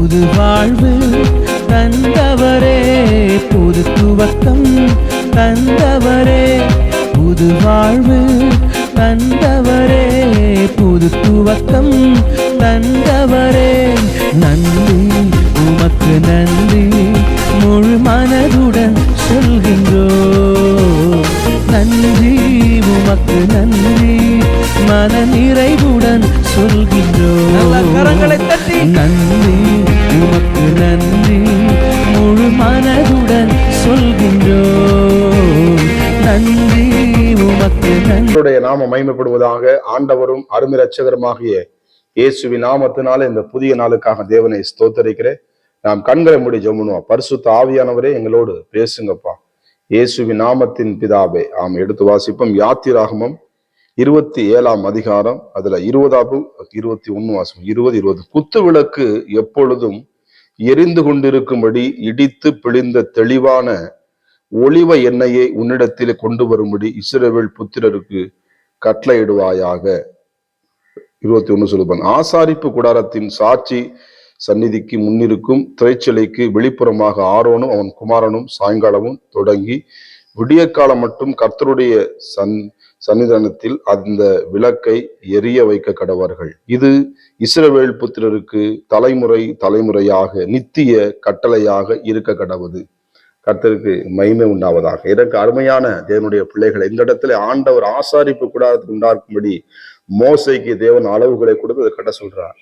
புது வாழ்வு தந்தவரே, புது துவக்கம் தந்தவரே, புது வாழ்வு தந்தவரே, புது துவக்கம் தந்தவரே. நன்றி உமக்கு நன்றி, முழு மனதுடன் சொல்கின்றோம். நன்றி உமக்கு நன்றி, மன நிறைவுடன் சொல்கின்றோம். கரங்களை தட்டி நன்றி உமக்கு நன்றி, முழு மனதுடன் சொல்கின்றோம். நன்றி உமக்கு நன்றி. நாம மகிமைப்படுவதாக. ஆண்டவரும் அருமை இரட்சகருமாகிய இயேசுவின் நாமத்தினால இந்த புதிய நாளுக்காக தேவனை ஸ்தோத்தரிக்கிறேன். நாம் கண்களை மூடி ஜெபம் பண்ணுவோம். பரிசுத்த ஆவியானவரே எங்களோடு பேசுங்கப்பா, இயேசுவின் நாமத்தின் பிதாவே. ஆம். எடுத்து வாசிப்போம். யாத்திராகமம் 27ஆம் அதிகாரம், அதுல 20 21 வாசிப்போம். 20 குத்து விளக்கு எப்பொழுதும் எரிந்து கொண்டிருக்கும்படி இடித்து பிழிந்த தெளிவான ஒலிவ எண்ணெயை உன்னிடத்தில் கொண்டு வரும்படி இஸ்ரவேல் புத்திரருக்கு கட்டளையிடுவாயாக. 21 சொல்லுவான். ஆசாரிப்பு கூடாரத்தின் சாட்சி சந்நிதிக்கு முன்னிருக்கும் திரைச்சலைக்கு வெளிப்புறமாக ஆரோனும் அவன் குமாரனும் சாயங்காலமும் தொடங்கி விடிய காலம் மட்டும் கர்த்தருடைய சன்னிதானத்தில் அந்த விளக்கை எரிய வைக்க கடவார்கள். இது இஸ்ரவேல் புத்திரருக்கு தலைமுறை தலைமுறையாக நித்திய கட்டளையாக இருக்க கடவுது. கர்த்தருக்கு மகிமை உண்டாவதாக. எனக்கு அருமையான தேவனுடைய பிள்ளைகளை, இந்த இடத்துல ஆண்டவர் ஆசாரிப்பு கூடாரத்துக்கு உண்டாக்கும்படி மோசைக்கு தேவன் அளவுகளை கொடுத்து அதை கட்ட சொல்றார்.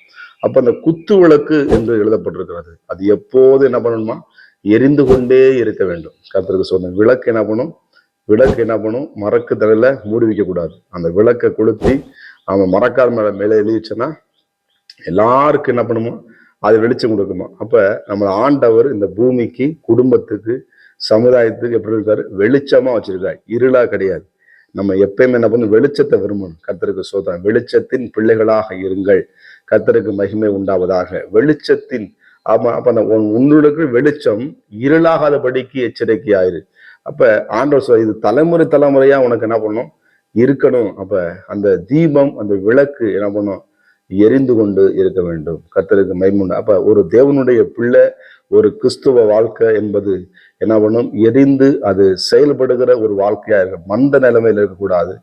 அப்ப அந்த குத்து விளக்கு என்று எழுதப்பட்டிருக்கிறது. அது எப்போது என்ன பண்ணணுமா? எரிந்து கொண்டே இருக்க வேண்டும். கர்த்தருக்கு சொன்ன விளக்கு என்ன பண்ணும்? மரக்கு தலையில மூடி வைக்க கூடாது. அந்த விளக்கை கொளுத்தி அவன் மரக்கால் மேல எழுதிச்சுன்னா எல்லாருக்கும் என்ன பண்ணுமோ அது வெளிச்சம் கொடுக்குமா. அப்ப நம்ம ஆண்டவர் இந்த பூமிக்கு, குடும்பத்துக்கு, சமுதாயத்துக்கு எப்படி இருக்காரு? வெளிச்சமா வச்சிருக்காரு, இருளா கிடையாது. நம்ம எப்பயுமே என்ன பண்ணணும்? வெளிச்சத்தை விரும்பணும். கர்த்தருக்கு சோதனை. வெளிச்சத்தின் பிள்ளைகளாக இருங்கள். கர்த்தருக்கு மகிமை உண்டாவதாக. வெளிச்சத்தின் அப்ப அந்த உன்னுடைய வெளிச்சம் இருளாகாதபடிக்கு எச்சரிக்கையாயிரு. அப்ப ஆண்டவர் இது தலைமுறை தலைமுறையா உனக்கு என்ன பண்ணும்? இருக்கணும். அப்ப அந்த தீபம், அந்த விளக்கு என்ன பண்ணும்? எரிந்து கொண்டு இருக்க வேண்டும். கர்த்தருக்கு மகிமை உண்டு. அப்ப ஒரு தேவனுடைய பிள்ளை, ஒரு கிறிஸ்துவ வாழ்க்கை என்பது என்ன பண்ணும்? எரிந்து அது செயல்படுகிற ஒரு வாழ்க்கையா இருக்கு. மந்த நிலைமையில இருக்கக்கூடாது.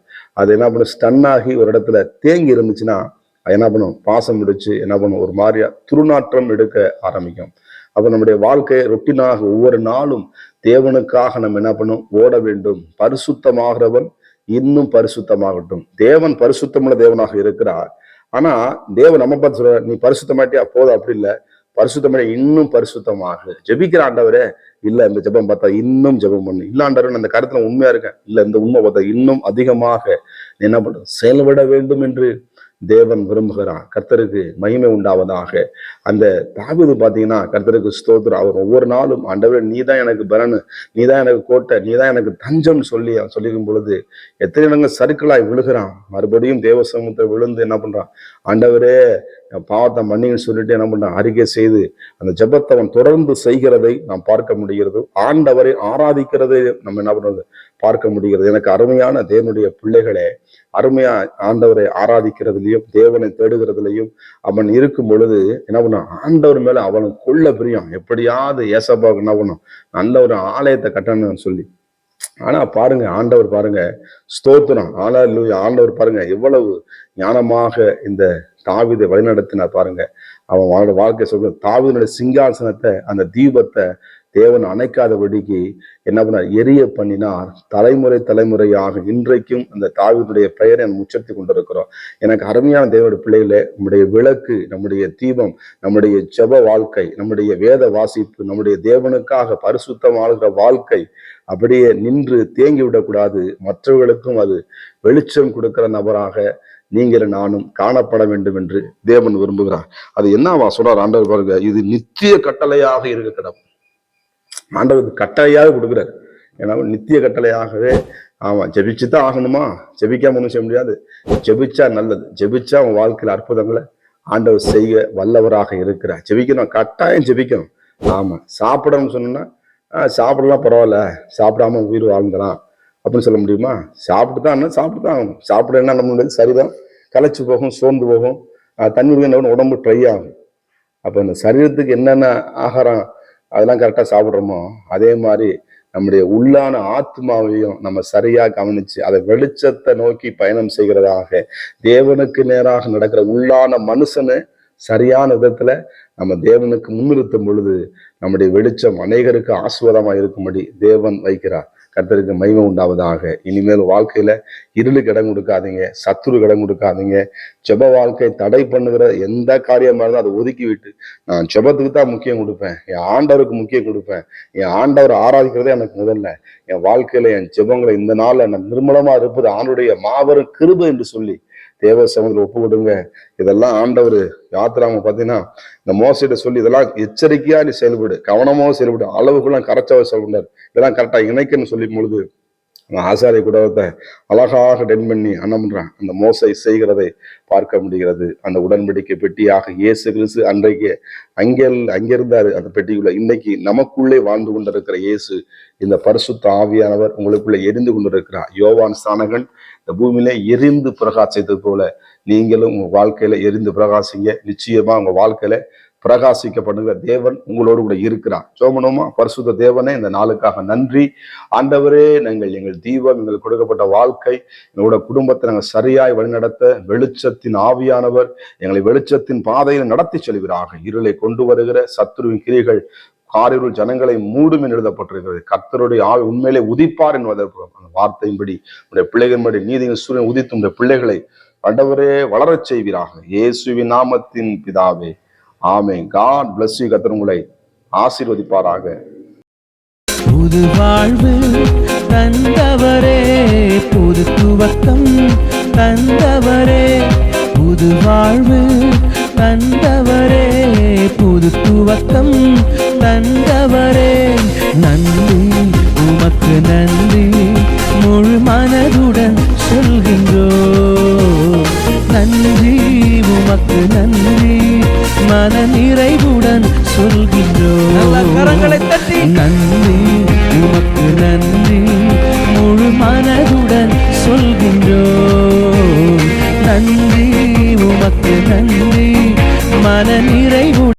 அது என்ன பண்ணும்? ஸ்டன்னாகி ஒரு இடத்துல தேங்கி இருந்துச்சுன்னா என்ன பண்ணும்? பாசம் பிடிச்சு என்ன பண்ணும்? ஒரு மாதிரியா துர்நாற்றம் எடுக்க ஆரம்பிக்கும். அப்ப நம்முடைய வாழ்க்கை ரொட்டீனாக ஒவ்வொரு நாளும் தேவனுக்காக நம்ம என்ன பண்ணும்? ஓட வேண்டும். பரிசுத்தமாகிறவன் இன்னும் பரிசுத்தமாகட்டும். தேவன் பரிசுத்தமுள்ள தேவனாக இருக்கிறார். ஆனா தேவன் நம்ம பார்த்து சொல்ற, நீ பரிசுத்தமாட்டியா போதும், அப்படி இல்லை, பரிசுத்தமாட்டி இன்னும் பரிசுத்தமாக ஜெபிக்கிற ஆண்டவரே. இல்ல, இந்த ஜெபம் பார்த்தா இன்னும் ஜெபம் பண்ணு. இல்ல ஆண்டவரே, அந்த கருத்துல உண்மையா இருக்கேன். இல்ல, இந்த உண்மை பார்த்தா இன்னும் அதிகமாக என்ன பண்ண செயல்பட வேண்டும் என்று தேவன் விரும்புகிறார். கர்த்தருக்கு மகிமை உண்டாவதாக. அந்த தாவீது பாத்தீங்கன்னா, கர்த்தருக்கு ஸ்தோத்திரம். அவர் ஒவ்வொரு நாளும் ஆண்டவரே நீதான் எனக்கு பலனு, நீதான் எனக்கு கோட்டை, நீதான் எனக்கு தஞ்சம் சொல்லிக்கும் பொழுது எத்தனை இடங்கள் சறுக்கலாய் விழுகிறான். மறுபடியும் தேவ சமூகத்தை விழுந்து என்ன பண்றான்? ஆண்டவரே பாவத்தை மன்னின்னு சொல்லிட்டு என்ன பண்றான்? அறிக்கை செய்து அந்த ஜெபத்தை அவன் தொடர்ந்து செய்கிறதை நாம் பார்க்க முடிகிறது. ஆண்டவரை ஆராதிக்கிறதை நம்ம என்ன பண்றது? பார்க்க முடிகிறது. எனக்கு அருமையான தேவனுடைய பிள்ளைகளே, அருமையா ஆண்டவரை ஆராதிக்கிறதுலையும் தேவனை தேடுகிறதுலையும் அவன் இருக்கும் பொழுது என்ன பண்ணும்? ஆண்டவர் மேல அவனுக்கு கொள்ள பிரியம். எப்படியாவது ஏசப்பாவுக்கு என்ன பண்ணும்? நல்ல ஒரு ஆலயத்தை கட்டணும்னு சொல்லி. ஆனா பாருங்க, ஆண்டவர் பாருங்க, ஸ்தோத்திரம். ஆண்டவர் பாருங்க எவ்வளவு ஞானமாக இந்த தாவீதை வழிநடத்தினார் பாருங்க. அவன் வாழ்க்கை சொல்ற தாவீதுடைய சிங்காசனத்தை, அந்த தீபத்தை தேவன் அணைக்காதபடிக்கு என்ன பண்ணார்? எரிய பண்ணினார். தலைமுறை தலைமுறையாக இன்றைக்கும் அந்த தாவீதுடைய பெயரை நம்ம உச்சரித்து கொண்டிருக்கிறோம். எனக்கு அருமையான தேவனுடைய பிள்ளைகளே, நம்முடைய விளக்கு, நம்முடைய தீபம், நம்முடைய ஜெப வாழ்க்கை, நம்முடைய வேத வாசிப்பு, நம்முடைய தேவனுக்காக பரிசுத்தம் ஆளுகிற வாழ்க்கை அப்படியே நின்று தேங்கி விடக்கூடாது. மற்றவர்களுக்கும் அது வெளிச்சம் கொடுக்கிற நபராக நீங்கள் நானும் காணப்பட வேண்டும் என்று தேவன் விரும்புகிறார். அது என்னவா சொல்றார் ஆண்டவர் பாருங்க, இது நித்திய கட்டளையாக இருக்க கடவுள். ஆண்டவருக்கு கட்டளையாக கொடுக்குறாரு. ஏன்னா நித்திய கட்டளையாகவே. ஆமா, ஜெபிச்சுதான் ஆகணுமா? ஜெபிக்காம ஒன்றும் செய்ய முடியாது. ஜெபிச்சா நல்லது. ஜெபிச்சா அவன் வாழ்க்கையில அற்புதங்களை ஆண்டவர் செய்ய வல்லவராக இருக்கிறார். ஜெபிக்கணும், கட்டாயம் ஜெபிக்கணும். ஆமா, சாப்பிடணும்னு சொன்னா சாப்பிடலாம், பரவாயில்ல, சாப்பிடாம உயிர் வாழ்ந்துலாம் அப்படின்னு சொல்ல முடியுமா? சாப்பிட்டு தான் ஆகணும். சாப்பிட என்ன நம்ம சரிதான், களைச்சு போகும், சோர்ந்து போகும், தண்ணி உடம்பு ட்ரை ஆகும். அப்ப இந்த சரீரத்துக்கு என்னென்ன ஆகாரம் அதெல்லாம் கரெக்டா சாப்பிடுறோமோ, அதே மாதிரி நம்முடைய உள்ளான ஆத்மாவையும் நம்ம சரியா கவனிச்சு அதை வெளிச்சத்தை நோக்கி பயணம் செய்கிறதாக, தேவனுக்கு நேராக நடக்கிற உள்ளான மனுஷனை சரியான விதத்துல நம்ம தேவனுக்கு முன்னிறுத்தும் பொழுது நம்முடைய வெளிச்சம் அநேகருக்கு ஆசீர்வாதமா இருக்கும்படி தேவன் வைக்கிறார். கர்த்தருக்கு மகிமை உண்டாவதாக. இனிமேல் வாழ்க்கையில இருளுக்கு இடம் கொடுக்காதீங்க, சத்துருக்கு இடம் கொடுக்காதீங்க. ஜெப வாழ்க்கை தடை பண்ணுகிற எந்த காரியமா இருந்தாலும் அதை ஒதுக்கி விட்டு, நான் ஜெபத்துக்கு தான் முக்கியம் கொடுப்பேன், என் ஆண்டவருக்கு முக்கியம் கொடுப்பேன், என் ஆண்டவர் ஆராதிக்கிறதே எனக்கு முதல்ல, என் வாழ்க்கையில என் ஜெபங்களை இந்த நாள்ல நான் நிர்மலமா இருப்பது ஆண்டுடைய மாபெரும் கிருபை என்று சொல்லி தேவ சமூகத்தில் ஒப்பு கொடுங்க. இதெல்லாம் ஆண்டவர் யாத்திராம பாத்தீங்கன்னா இந்த மோசையிட்ட சொல்லி இதெல்லாம் எச்சரிக்கையா நீ செயல்படு, கவனமாக செயல்படு, அளவுக்குலாம் கரைச்சவ செயல்படார், இதெல்லாம் கரெக்டா இணைக்கன்னு சொல்லும் பொழுது ஆசாரிய குடத்தை அழகாக டென் பண்ணி அண்ணன் பண்றான். அந்த மோசை செய்கிறதை பார்க்க முடிகிறது. அந்த உடன்படிக்கை பெட்டியாக இயேசு கிறிஸ்து அன்றைக்கு அங்கிருந்தாரு அந்த பெட்டிக்குள்ள. இன்னைக்கு நமக்குள்ளே வாழ்ந்து கொண்டிருக்கிற இயேசு, இந்த பரிசுத்த ஆவியானவர் உங்களுக்குள்ள எரிந்து கொண்டிருக்கிறார். யோவான் ஸ்நானகன் இந்த பூமியில எரிந்து பிரகாசித்தது போல நீங்களும் உங்க வாழ்க்கையில எரிந்து பிரகாசிங்க. நிச்சயமா உங்க வாழ்க்கையில பிரகாசிக்கப்படுகிற தேவன் உங்களோடு கூட இருக்கிறார். சோமனோமா பரிசுத்த தேவனே, இந்த நாளுக்காக நன்றி ஆண்டவரே. எங்கள் தீபம், எங்களுக்கு கொடுக்கப்பட்ட வாழ்க்கை, எங்களோட குடும்பத்தை நாங்கள் சரியாய் வழிநடத்த வெளிச்சத்தின் ஆவியானவர் எங்களை வெளிச்சத்தின் பாதையில் நடத்தி செல்கிறாக. இருளை கொண்டு வருகிற சத்துருவின் கிரிகள் காரிருள் ஜனங்களை மூடும் என்று எழுதப்பட்டிருக்கிறது. கர்த்தருடைய ஆவி உண்மையிலே உதிப்பார் என்பதற்கு அந்த வார்த்தையின்படி உடைய பிள்ளைகளின்படி நீதியின் சூரியன் உதித்து உடைய பிள்ளைகளை ஆண்டவரே வளரச் செய்வீராக. இயேசுவின் நாமத்தின் பிதாவே, ஆமென். God bless you. கர்த்தர் உங்களை ஆசீர்வதிப்பாராக. புது வாழ்வு தந்தவரே, புது துவக்கம் தந்தவரே, புது வாழ்வு தந்தவரே, புது துவக்கம் தந்தவரே, நன்றி உமக்கு நன்றி முழு மனதுடன் சொல்கின்றோ. நன்றி உமக்கு நன்றி மன நிறைவுடன் சொல்கின்றோம். கரங்களை தட்டி நன்றி உமக்கு நன்றி முழு மனதுடன் சொல்கின்றோம். நன்றி உமக்கு நன்றி மன நிறைவுடன்